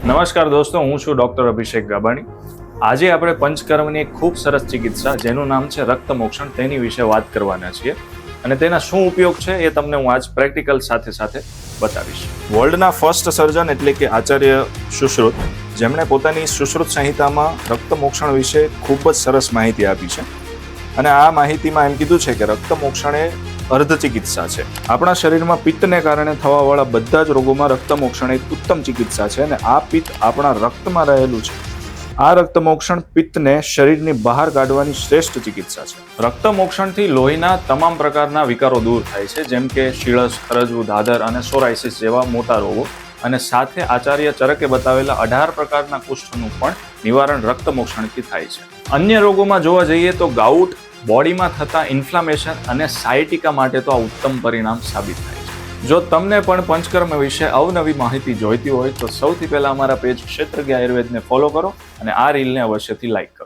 નમસ્કાર દોસ્તો, હું છું ડૉક્ટર અભિષેક ગાબાણી. આજે આપણે પંચકર્મની એક ખૂબ સરસ ચિકિત્સા જેનું નામ છે રક્તમોક્ષણ તેની વિશે વાત કરવાના છીએ અને તેના શું ઉપયોગ છે એ તમને હું આજ પ્રેક્ટિકલ સાથે સાથે બતાવીશ. વર્લ્ડના ફર્સ્ટ સર્જન એટલે કે આચાર્ય સુશ્રુત, જેમણે પોતાની સુશ્રુત સંહિતામાં રક્તમોક્ષણ વિશે ખૂબ જ સરસ માહિતી આપી છે અને આ માહિતીમાં એમ કીધું છે કે રક્તમોક્ષણ એ અર્ધ ચિકિત્સા છે. આપણા શરીરમાં પિત્તને કારણે થવાવાળા બધા જ રોગોમાં રક્તમોક્ષણ એક ઉત્તમ ચિકિત્સા છે અને આ પિત્ત આપણા રક્તમાં રહેલું છે. આ રક્તમોક્ષણ પિત્તને શરીરની બહાર કાઢવાની શ્રેષ્ઠ ચિકિત્સા છે. રક્તમોક્ષણથી લોહીના તમામ પ્રકારના વિકારો દૂર થાય છે, જેમ કે શીળસ, ખરજવું, ધાધર અને સોરાયસિસ જેવા મોટા રોગો, અને સાથે આચાર્ય ચરકે બતાવેલા 18 પ્રકારના કુષ્ઠનું પણ નિવારણ રક્તમોક્ષણથી થાય છે. અન્ય રોગોમાં જોવા જઈએ તો ગાઉટ, બોડીમાં થતા ઇન્ફ્લામેશન અને સાયટિકા માટે તો આ ઉત્તમ પરિણામ સાબિત થાય છે. જો તમને પણ પંચકર્મ વિશે અવનવી માહિતી જોઈતી હોય તો સૌથી પહેલા અમારા પેજ ક્ષેત્રજ્ઞ આયુર્વેદને ફોલો કરો અને આ રીલને અવશ્યથી લાઈક કરો.